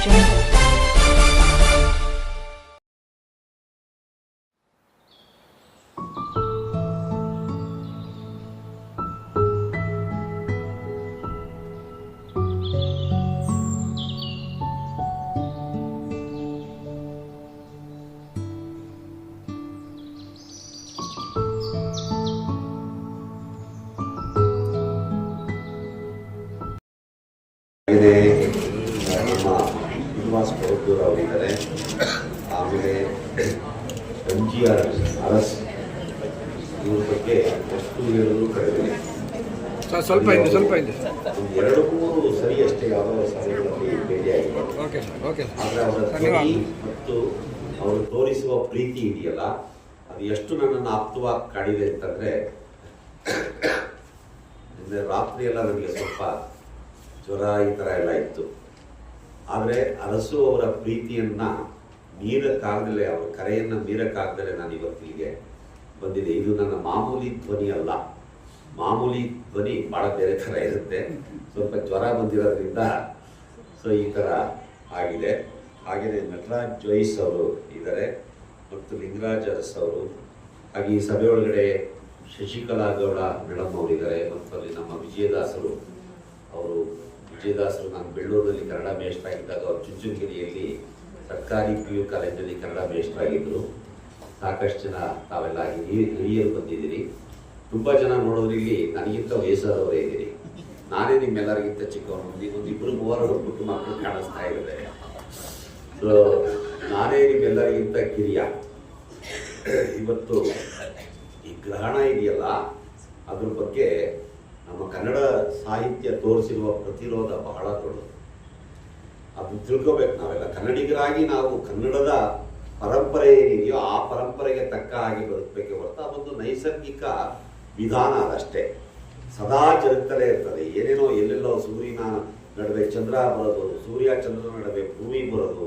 Jungle. Srinivas ಪೌದ್ದೂರ್ ಅವರಿದ್ದಾರೆ. ಆಮೇಲೆ MGR Aras ಇವ್ರ ಬಗ್ಗೆ ಎಷ್ಟು ಹೇಳಲು ಕಡಿಮೆ. ಸ್ವಲ್ಪ ಇದೆ ಎರಡು ಮೂರು ಸರಿ ಅಷ್ಟೇ ಯಾವುದೋ ಸಭೆಗಳಲ್ಲಿ ಭೇಟಿಯಾಗಿದೆ. ಆದರೆ ಅವರ ಧ್ವನಿ ಮತ್ತು ಅವರು ತೋರಿಸುವ ಪ್ರೀತಿ ಇದೆಯಲ್ಲ, ಅದು ಎಷ್ಟು ನನ್ನನ್ನು ಆಪ್ತವಾಗಿ ಕಾಡಿದೆ ಅಂತಂದರೆ, ರಾತ್ರಿ ಎಲ್ಲ ನನಗೆ ಸ್ವಲ್ಪ ಜ್ವರ ಈ ಥರ ಎಲ್ಲ ಇತ್ತು. ಆದರೆ ಅರಸು ಅವರ ಪ್ರೀತಿಯನ್ನು ಮೀರಕ್ಕಾಗದಲೇ, ಅವರ ಕರೆಯನ್ನು ಮೀರಕ್ಕಾಗದಲೇ ನಾನು ಇವತ್ತಿಗೆ ಬಂದಿದೆ. ಇದು ನನ್ನ ಮಾಮೂಲಿ ಧ್ವನಿ ಅಲ್ಲ. ಮಾಮೂಲಿ ಧ್ವನಿ ಭಾಳ ಬೇರೆ ಥರ ಇರುತ್ತೆ. ಸ್ವಲ್ಪ ಜ್ವರ ಬಂದಿರೋದ್ರಿಂದ ಈ ಥರ ಆಗಿದೆ. ಹಾಗೆಯೇ ನಟರಾಜ್ ಜೋಯಿಸ್ ಅವರು ಇದ್ದಾರೆ ಮತ್ತು ಲಿಂಗರಾಜ್ ಅರಸ್ ಅವರು. ಹಾಗೆ ಈ ಸಭೆ ಒಳಗಡೆ ಶಶಿಕಲಾ ಗೌಡ ಮೇಡಮ್ ಅವರಿದ್ದಾರೆ ಮತ್ತು ಅಲ್ಲಿ ನಮ್ಮ ವಿಜಯದಾಸರು ನಾನು ಬೆಳ್ಳೂರಿನಲ್ಲಿ ಕನ್ನಡ ಮೇಷ್ಟ್ರಾಗಿದ್ದಾಗ ಅವರು ಚುಂಚನಗಿರಿಯಲ್ಲಿ ಸರ್ಕಾರಿ PU ಕಾಲೇಜಲ್ಲಿ ಕನ್ನಡ ಮೇಷ್ಟ್ರಾಗಿದ್ದರು. ಸಾಕಷ್ಟು ಜನ ತಾವೆಲ್ಲ ಹಿರಿಯರು ಬಂದಿದ್ದೀರಿ. ತುಂಬ ಜನ ನೋಡೋರು ಇಲ್ಲಿ ನನಗಿಂತ ವಯಸ್ಸಾದವರೇ ಇದ್ದೀರಿ. ನಾನೇ ನಿಮ್ಮೆಲ್ಲರಿಗಿಂತ ಚಿಕ್ಕವನು. ಒಂದಿಬ್ಬರು ಮೂವರು ಪುಟ್ಟ ಮಕ್ಕಳು ಕಾಣಿಸ್ತಾ ಇದ್ದಾರೆ. ಸೊ ನಾನೇ ನಿಮ್ಮೆಲ್ಲರಿಗಿಂತ ಕಿರಿಯ. ಇವತ್ತು ಈ ಗ್ರಹಣ ಇದೆಯಲ್ಲ, ಅದ್ರ ಬಗ್ಗೆ ನಮ್ಮ ಕನ್ನಡ ಸಾಹಿತ್ಯ ತೋರಿಸಿರುವ ಪ್ರತಿರೋಧ ಬಹಳ ದೊಡ್ಡದು. ಅದನ್ನು ತಿಳ್ಕೋಬೇಕು ನಾವೆಲ್ಲ. ಕನ್ನಡಿಗರಾಗಿ ನಾವು ಕನ್ನಡದ ಪರಂಪರೆ ಏನಿದೆಯೋ ಆ ಪರಂಪರೆಗೆ ತಕ್ಕ ಹಾಗೆ ಬದುಕಬೇಕೆ ಹೊರತು ಅದೊಂದು ನೈಸರ್ಗಿಕ ವಿಧಾನ ಅದಷ್ಟೇ. ಸದಾ ಜರುಗ್ತಲೇ ಇರ್ತದೆ. ಏನೇನೋ ಎಲ್ಲೆಲ್ಲೋ ಸೂರ್ಯನ ನಡುವೆ ಚಂದ್ರ ಬರೋದು, ಸೂರ್ಯ ಚಂದ್ರನ ನಡುವೆ ಭೂಮಿ ಬರೋದು,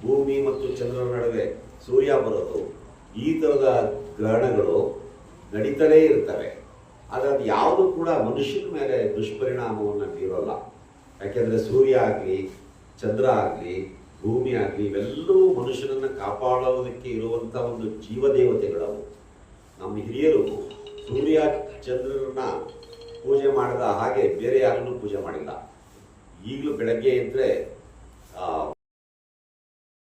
ಭೂಮಿ ಮತ್ತು ಚಂದ್ರನ ನಡುವೆ ಸೂರ್ಯ ಬರೋದು, ಈ ಥರದ ಗ್ರಹಣಗಳು ನಡೀತಲೇ ಇರ್ತವೆ. ಆದರೆ ಅದು ಯಾವುದು ಕೂಡ ಮನುಷ್ಯನ ಮೇಲೆ ದುಷ್ಪರಿಣಾಮವನ್ನು ಬೀರೋಲ್ಲ. ಯಾಕೆಂದರೆ ಸೂರ್ಯ ಆಗಲಿ, ಚಂದ್ರ ಆಗಲಿ, ಭೂಮಿ ಆಗಲಿ, ಇವೆಲ್ಲವೂ ಮನುಷ್ಯನನ್ನು ಕಾಪಾಡೋದಕ್ಕೆ ಇರುವಂಥ ಒಂದು ಜೀವದೇವತೆಗಳವು. ನಮ್ಮ ಹಿರಿಯರು ಸೂರ್ಯ ಚಂದ್ರನ ಪೂಜೆ ಮಾಡಿದ ಹಾಗೆ ಬೇರೆ ಯಾರನ್ನೂ ಪೂಜೆ ಮಾಡಿಲ್ಲ. ಈಗಲೂ ಬೆಳಗ್ಗೆ ಇದ್ದರೆ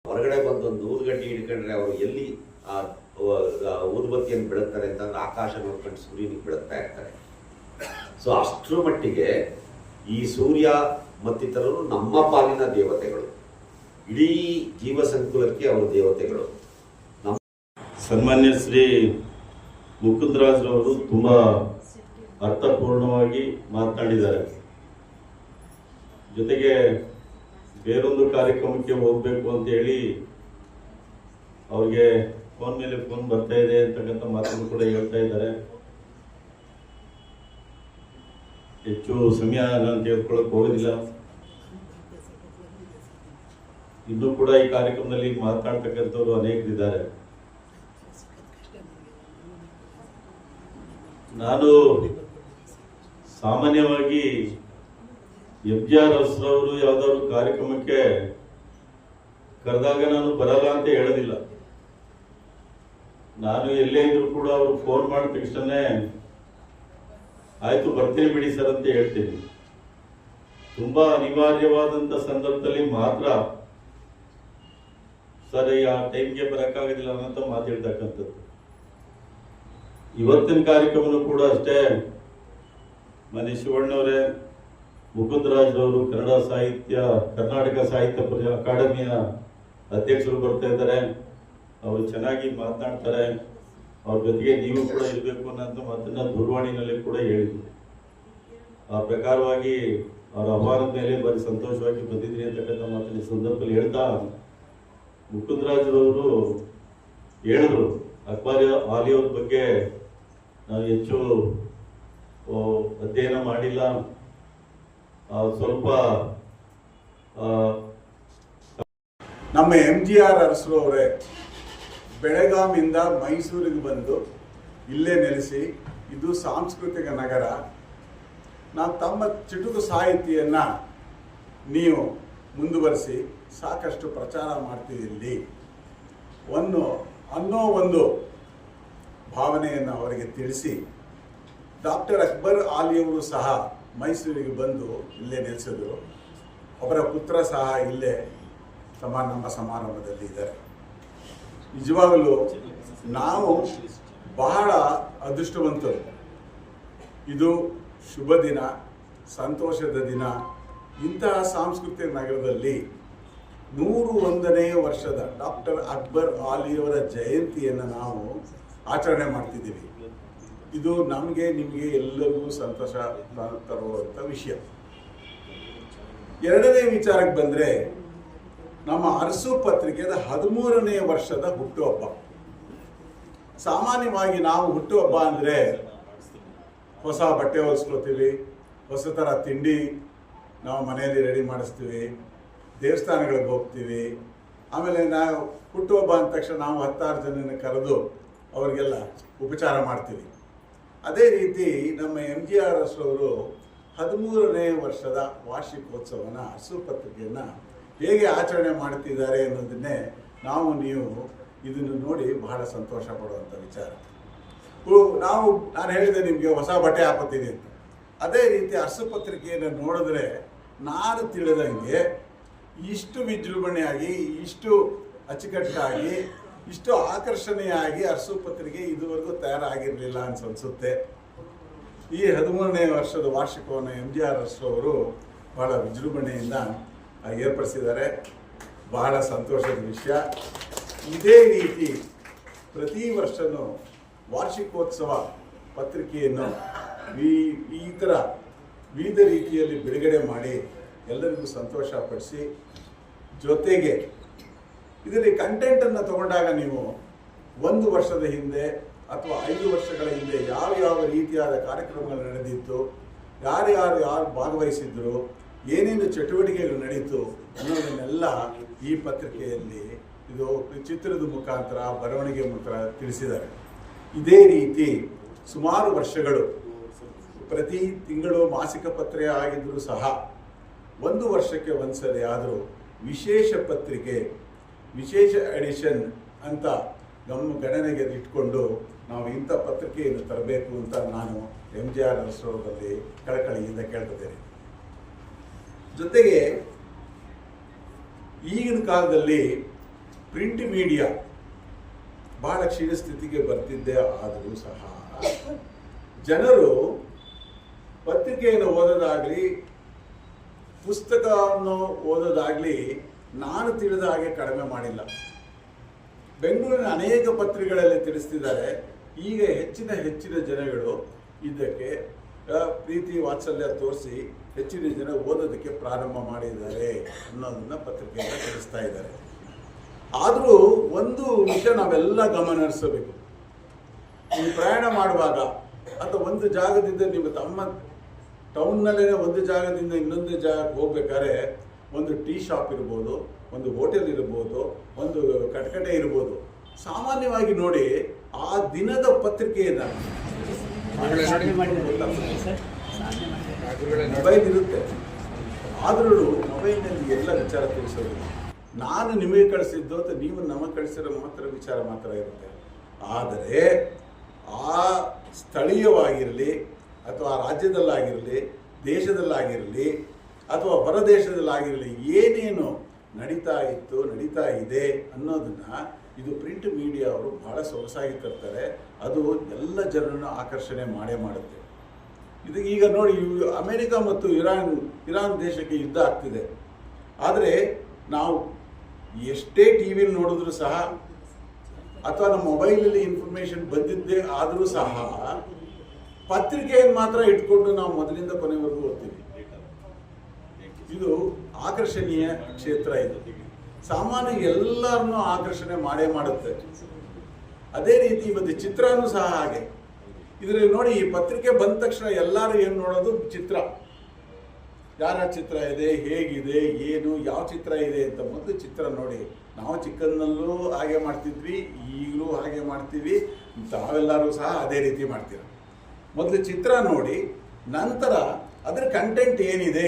ಹೊರಗಡೆ ಬಂದೊಂದು ಊದುಗಡ್ಡಿ ಹಿಡ್ಕೊಂಡ್ರೆ ಅವರು ಎಲ್ಲಿ ಊದುಬತ್ತಿಯನ್ನು ಬೆಳಗ್ತಾರೆ ಅಂತಂದ್ರೆ ಆಕಾಶ ನೋಡ್ಕೊಂಡು ಸೂರ್ಯನಿಗೆ ಬೆಳಗ್ತಾ ಇರ್ತಾರೆ. ಸೊ ಅಷ್ಟರ ಮಟ್ಟಿಗೆ ಈ ಸೂರ್ಯ ಮತ್ತಿತರರು ನಮ್ಮ ಪಾಲಿನ ದೇವತೆಗಳು. ಇಡೀ ಜೀವ ಸಂಕುಲಕ್ಕೆ ಅವರು ದೇವತೆಗಳು. ಸನ್ಮಾನ್ಯ ಶ್ರೀ ಮುಕುಂದರಾಜ್ರವರು ತುಂಬ ಅರ್ಥಪೂರ್ಣವಾಗಿ ಮಾತನಾಡಿದ್ದಾರೆ. ಜೊತೆಗೆ ಬೇರೊಂದು ಕಾರ್ಯಕ್ರಮಕ್ಕೆ ಹೋಗಬೇಕು ಅಂತ ಹೇಳಿ ಅವ್ರಿಗೆ ಫೋನ್ ಮೇಲೆ ಫೋನ್ ಬರ್ತಾ ಇದೆ ಅಂತಕ್ಕಂಥ ಮಾತನ್ನು ಕೂಡ ಹೇಳ್ತಾ ಇದ್ದಾರೆ. ಹೆಚ್ಚು ಸಮಯ ನಾನು ತೆಗೆದುಕೊಳ್ಳಕ್ಕೆ ಹೋಗೋದಿಲ್ಲ. ಇನ್ನೂ ಕೂಡ ಈ ಕಾರ್ಯಕ್ರಮದಲ್ಲಿ ಮಾತನಾಡ್ತಕ್ಕಂಥವ್ರು ಅನೇಕರಿದ್ದಾರೆ. ನಾನು ಸಾಮಾನ್ಯವಾಗಿ MGR ಅರಸರವರು ಯಾವ್ದಾದ್ರು ಕಾರ್ಯಕ್ರಮಕ್ಕೆ ಕರೆದಾಗ ನಾನು ಬರಲ್ಲ ಅಂತ ಹೇಳೋದಿಲ್ಲ. ನಾನು ಎಲ್ಲೇ ಇದ್ರು ಕೂಡ ಅವರು ಫೋನ್ ಮಾಡಿದ ತಕ್ಷಣ ಆಯ್ತು ಬರ್ತೀನಿ ಬಿಡಿ ಸರ್ ಅಂತ ಹೇಳ್ತೀನಿ. ತುಂಬಾ ಅನಿವಾರ್ಯವಾದಂಥ ಸಂದರ್ಭದಲ್ಲಿ ಮಾತ್ರ ಸರ್ ಆ ಟೈಮ್ಗೆ ಬರೋಕ್ಕಾಗೋದಿಲ್ಲ ಅಂತ ಮಾತಾಡ್ತಕ್ಕಂಥದ್ದು. ಇವತ್ತಿನ ಕಾರ್ಯಕ್ರಮನೂ ಕೂಡ ಅಷ್ಟೇ. ಮನೆ ಶಿವಣ್ಣವರೇ, ಮುಕುಂದರಾಜ್ರವರು ಕರ್ನಾಟಕ ಸಾಹಿತ್ಯ ಅಕಾಡೆಮಿಯ ಅಧ್ಯಕ್ಷರು ಬರ್ತಾ ಇದ್ದಾರೆ. ಅವರು ಚೆನ್ನಾಗಿ ಮಾತನಾಡ್ತಾರೆ. ಅವ್ರ ಜೊತೆಗೆ ನೀವು ಕೂಡ ಇರಬೇಕು ಅನ್ನೋ ಮಾತನ್ನ ದೂರವಾಣಿನಲ್ಲಿ ಕೂಡ ಹೇಳಿದ್ರು. ಆ ಪ್ರಕಾರವಾಗಿ ಅವರ ಆಹ್ವಾನದ ಮೇಲೆ ಬರೀ ಸಂತೋಷವಾಗಿ ಬಂದಿದ್ದೀನಿ ಅಂತಕ್ಕಂಥ ಮಾತನ್ನ ಈ ಸಂದರ್ಭದಲ್ಲಿ ಹೇಳ್ತಾ, ಮುಕುಂದರಾಜ್ರವರು ಹೇಳಿದ್ರು ಅಕ್ಬರ್ ಆಲಿ ಅವ್ರ ಬಗ್ಗೆ ನಾವು ಹೆಚ್ಚು ಅಧ್ಯಯನ ಮಾಡಿಲ್ಲ, ಸ್ವಲ್ಪ ನಮ್ಮ MGR ಅರಸರು ಅವರೇ ಬೆಳಗಾವಿಯಿಂದ ಮೈಸೂರಿಗೆ ಬಂದು ಇಲ್ಲೇ ನೆಲೆಸಿ, ಇದು ಸಾಂಸ್ಕೃತಿಕ ನಗರ, ನಾವು ತಮ್ಮ ಚುಟುಕು ಸಾಹಿತ್ಯವನ್ನು ನೀವು ಮುಂದುವರಿಸಿ ಸಾಕಷ್ಟು ಪ್ರಚಾರ ಮಾಡ್ತಿದ್ದಿಲ್ಲಿ ಅನ್ನೋ ಒಂದು ಭಾವನೆಯನ್ನು ಅವರಿಗೆ ತಿಳಿಸಿ ಡಾಕ್ಟರ್ ಅಕ್ಬರ್ ಆಲಿಯವರು ಸಹ ಮೈಸೂರಿಗೆ ಬಂದು ಇಲ್ಲೇ ನೆಲೆಸಿದ್ರು. ಅವರ ಪುತ್ರ ಸಹ ಇಲ್ಲೇ ನಮ್ಮ ಸಮಾರಂಭದಲ್ಲಿ ಇದ್ದಾರೆ. ನಿಜವಾಗಲೂ ನಾವು ಬಹಳ ಅದೃಷ್ಟವಂತರು. ಇದು ಶುಭ ದಿನ, ಸಂತೋಷದ ದಿನ. ಇಂತಹ ಸಾಂಸ್ಕೃತಿಕ ನಗರದಲ್ಲಿ 101ನೇ ವರ್ಷದ ಡಾಕ್ಟರ್ ಅಕ್ಬರ್ ಆಲಿಯವರ ಜಯಂತಿಯನ್ನು ನಾವು ಆಚರಣೆ ಮಾಡ್ತಿದ್ದೀವಿ. ಇದು ನಮಗೆ ನಿಮಗೆ ಎಲ್ಲರಿಗೂ ಸಂತೋಷ ತರುವಂಥ ವಿಷಯ. ಎರಡನೇ ವಿಚಾರಕ್ಕೆ ಬಂದರೆ, ನಮ್ಮ ಅರಸು ಪತ್ರಿಕೆಯ 13ನೇ ವರ್ಷದ ಹುಟ್ಟುಹಬ್ಬ. ಸಾಮಾನ್ಯವಾಗಿ ನಾವು ಹುಟ್ಟುಹಬ್ಬ ಅಂದರೆ ಹೊಸ ಬಟ್ಟೆ ಹೊಲಿಸ್ಕೊತೀವಿ, ಹೊಸ ಥರ ತಿಂಡಿ ನಾವು ಮನೆಯಲ್ಲಿ ರೆಡಿ ಮಾಡಿಸ್ತೀವಿ, ದೇವಸ್ಥಾನಗಳಿಗೆ ಹೋಗ್ತೀವಿ. ಆಮೇಲೆ ನಾವು ಹುಟ್ಟುಹಬ್ಬ ಅಂದ ತಕ್ಷಣ ನಾವು 10 ಜನನ ಕರೆದು ಅವರಿಗೆಲ್ಲ ಉಪಚಾರ ಮಾಡ್ತೀವಿ. ಅದೇ ರೀತಿ ನಮ್ಮ MGR ಅವರು 13ನೇ ವರ್ಷದ ವಾರ್ಷಿಕೋತ್ಸವನ ಅರಸು ಪತ್ರಿಕೆಯನ್ನು ಹೇಗೆ ಆಚರಣೆ ಮಾಡ್ತಿದ್ದಾರೆ ಅನ್ನೋದನ್ನೇ ನೀವು ಇದನ್ನು ನೋಡಿ ಬಹಳ ಸಂತೋಷ ಪಡುವಂಥ ವಿಚಾರ. ನಾನು ಹೇಳಿದೆ ನಿಮಗೆ ಹೊಸ ಬಟ್ಟೆ ಹಾಕೋತೀನಿ ಅಂತ. ಅದೇ ರೀತಿ ಅರಸು ಪತ್ರಿಕೆಯನ್ನು ನೋಡಿದ್ರೆ ನಾನು ತಿಳಿದಂಗೆ ಇಷ್ಟು ವಿಜೃಂಭಣೆಯಾಗಿ, ಇಷ್ಟು ಅಚ್ಚುಕಟ್ಟಾಗಿ, ಇಷ್ಟು ಆಕರ್ಷಣೆಯಾಗಿ ಅರಸು ಪತ್ರಿಕೆ ಇದುವರೆಗೂ ತಯಾರಾಗಿರಲಿಲ್ಲ ಅನ್ಸುತ್ತೆ. ಈ 13ನೇ ವರ್ಷದ ವಾರ್ಷಿಕವನ್ನು MGR ಅವರು ಬಹಳ ವಿಜೃಂಭಣೆಯಿಂದ ಏರ್ಪಡಿಸಿದ್ದಾರೆ. ಬಹಳ ಸಂತೋಷದ ವಿಷಯ. ಇದೇ ರೀತಿ ಪ್ರತಿ ವರ್ಷವೂ ವಾರ್ಷಿಕೋತ್ಸವ ಪತ್ರಿಕೆಯನ್ನು ಈ ಥರ ವಿವಿಧ ರೀತಿಯಲ್ಲಿ ಬಿಡುಗಡೆ ಮಾಡಿ ಎಲ್ಲರಿಗೂ ಸಂತೋಷಪಡಿಸಿ, ಜೊತೆಗೆ ಇದರಲ್ಲಿ ಕಂಟೆಂಟನ್ನು ತಗೊಂಡಾಗ ನೀವು 1 ವರ್ಷದ ಹಿಂದೆ ಅಥವಾ 5 ವರ್ಷಗಳ ಹಿಂದೆ ಯಾವ ರೀತಿಯಾದ ಕಾರ್ಯಕ್ರಮಗಳು ನಡೆದಿತ್ತು, ಯಾರು ಭಾಗವಹಿಸಿದ್ರು, ಏನೇನು ಚಟುವಟಿಕೆಗಳು ನಡೀತು ಅನ್ನೋದನ್ನೆಲ್ಲ ಈ ಪತ್ರಿಕೆಯಲ್ಲಿ ಇದು ಚಿತ್ರದ ಮುಖಾಂತರ, ಬರವಣಿಗೆ ಮುಖಾಂತರ ತಿಳಿಸಿದ್ದಾರೆ. ಇದೇ ರೀತಿ ಸುಮಾರು ವರ್ಷಗಳು ಪ್ರತಿ ತಿಂಗಳು ಮಾಸಿಕ ಪತ್ರಿಕೆ ಆಗಿದ್ದರೂ ಸಹ 1 ವರ್ಷಕ್ಕೆ ಒಂದ್ಸರಿ ಆದರೂ ವಿಶೇಷ ಪತ್ರಿಕೆ, ವಿಶೇಷ ಎಡಿಷನ್ ಅಂತ ಗಣನೆಗೆ ಇಟ್ಕೊಂಡು ನಾವು ಇಂಥ ಪತ್ರಿಕೆಯನ್ನು ತರಬೇಕು ಅಂತ ನಾನು MGR ಅವರಲ್ಲಿ ಕಳಕಳಿಯಿಂದ ಕೇಳ್ತಿದ್ದೇನೆ. ಜೊತೆಗೆ ಈಗಿನ ಕಾಲದಲ್ಲಿ ಪ್ರಿಂಟ್ ಮೀಡಿಯಾ ಬಹಳ ಕ್ಷೀಣ ಸ್ಥಿತಿಗೆ ಬರ್ತಿದ್ದೇ ಆದರೂ ಸಹ ಜನರು ಪತ್ರಿಕೆಯನ್ನು ಓದೋದಾಗಲಿ, ಪುಸ್ತಕವನ್ನು ಓದೋದಾಗಲಿ ನಾನು ತಿಳಿದ ಹಾಗೆ ಕಡಿಮೆ ಮಾಡಿಲ್ಲ. ಬೆಂಗಳೂರಿನ ಅನೇಕ ಪತ್ರಿಕೆಗಳಲ್ಲಿ ತಿಳಿಸ್ತಿದ್ದಾರೆ. ಈಗ ಹೆಚ್ಚಿನ ಜನಗಳು ಇದಕ್ಕೆ ಪ್ರೀತಿ ವಾತ್ಸಲ್ಯ ತೋರಿಸಿ ಹೆಚ್ಚಿನ ಜನ ಓದೋದಕ್ಕೆ ಪ್ರಾರಂಭ ಮಾಡಿದ್ದಾರೆ ಅನ್ನೋದನ್ನ ಪತ್ರಿಕೆಯಿಂದ ತಿಳಿಸ್ತಾ ಇದ್ದಾರೆ. ಆದರೂ ಒಂದು ವಿಷಯ ನಾವೆಲ್ಲ ಗಮನ ಹರಿಸಬೇಕು. ನೀವು ಪ್ರಯಾಣ ಮಾಡುವಾಗ ಅಥವಾ ಒಂದು ಜಾಗದಿಂದ ನೀವು ತಮ್ಮ ಟೌನ್ನಲ್ಲೇ ಒಂದು ಜಾಗದಿಂದ ಇನ್ನೊಂದು ಜಾಗಕ್ಕೆ ಹೋಗ್ಬೇಕಾದ್ರೆ ಒಂದು ಟೀ ಶಾಪ್ ಇರ್ಬೋದು, ಒಂದು ಹೋಟೆಲ್ ಇರ್ಬೋದು, ಒಂದು ಕಟಕಟೆ ಇರ್ಬೋದು. ಸಾಮಾನ್ಯವಾಗಿ ನೋಡಿ ಆ ದಿನದ ಪತ್ರಿಕೆಯನ್ನು ಮೊಬೈಲ್ ಇರುತ್ತೆ, ಆದರೂ ಮೊಬೈಲ್ನಲ್ಲಿ ಎಲ್ಲ ವಿಚಾರ ತಿಳಿಸೋದು. ನಾನು ನಿಮಗೆ ಕಳಿಸಿದ್ದು ಅಥವಾ ನೀವು ನಮಗೆ ಕಳಿಸಿರೋ ವಿಚಾರ ಇರುತ್ತೆ. ಆದರೆ ಆ ಸ್ಥಳೀಯವಾಗಿರಲಿ ಅಥವಾ ರಾಜ್ಯದಲ್ಲಾಗಿರಲಿ, ದೇಶದಲ್ಲಾಗಿರಲಿ ಅಥವಾ ಹೊರ ದೇಶದಲ್ಲಾಗಿರಲಿ ಏನೇನು ನಡೀತಾ ಇದೆ ಅನ್ನೋದನ್ನ ಇದು ಪ್ರಿಂಟ್ ಮೀಡಿಯಾ ಅವರು ಬಹಳ ಸೊಗಸಾಗಿ ತರ್ತಾರೆ. ಅದು ಎಲ್ಲ ಜನರನ್ನು ಆಕರ್ಷಣೆ ಮಾಡುತ್ತೆ. ಇದು ಈಗ ನೋಡಿ, ಅಮೆರಿಕ ಮತ್ತು ಇರಾನ್ ದೇಶಕ್ಕೆ ಯುದ್ಧ ಆಗ್ತಿದೆ. ಆದರೆ ನಾವು ಎಷ್ಟೇ ಟಿವಿಲಿ ನೋಡಿದ್ರು ಸಹ ಅಥವಾ ನಮ್ಮ ಮೊಬೈಲಲ್ಲಿ ಇನ್ಫಾರ್ಮೇಶನ್ ಬಂದಿದ್ದೇ ಆದರೂ ಸಹ ಪತ್ರಿಕೆಯನ್ನು ಮಾತ್ರ ಇಟ್ಕೊಂಡು ನಾವು ಮೊದಲಿಂದ ಕೊನೆವರೆಗೂ ಓದ್ತೀವಿ. ಇದು ಆಕರ್ಷಣೀಯ ಕ್ಷೇತ್ರ. ಇದು ಸಾಮಾನ್ಯ ಎಲ್ಲರನ್ನೂ ಆಕರ್ಷಣೆ ಮಾಡುತ್ತೆ. ಅದೇ ರೀತಿ ಇವತ್ತು ಚಿತ್ರನೂ ಸಹ ಹಾಗೆ. ಇದರಲ್ಲಿ ನೋಡಿ, ಈ ಪತ್ರಿಕೆ ಬಂದ ತಕ್ಷಣ ಎಲ್ಲರೂ ಏನು ನೋಡೋದು? ಚಿತ್ರ. ಯಾರ ಚಿತ್ರ ಇದೆ, ಹೇಗಿದೆ, ಏನು, ಯಾವ ಚಿತ್ರ ಇದೆ ಅಂತ ಮೊದಲು ಚಿತ್ರ ನೋಡಿ. ನಾವು ಚಿಕ್ಕನ್ನಲ್ಲೂ ಹಾಗೆ ಮಾಡ್ತಿದ್ವಿ, ಈಗಲೂ ಹಾಗೆ ಮಾಡ್ತೀವಿ, ತಾವೆಲ್ಲರೂ ಸಹ ಅದೇ ರೀತಿ ಮಾಡ್ತೀರ. ಮೊದಲು ಚಿತ್ರ ನೋಡಿ, ನಂತರ ಅದರ ಕಂಟೆಂಟ್ ಏನಿದೆ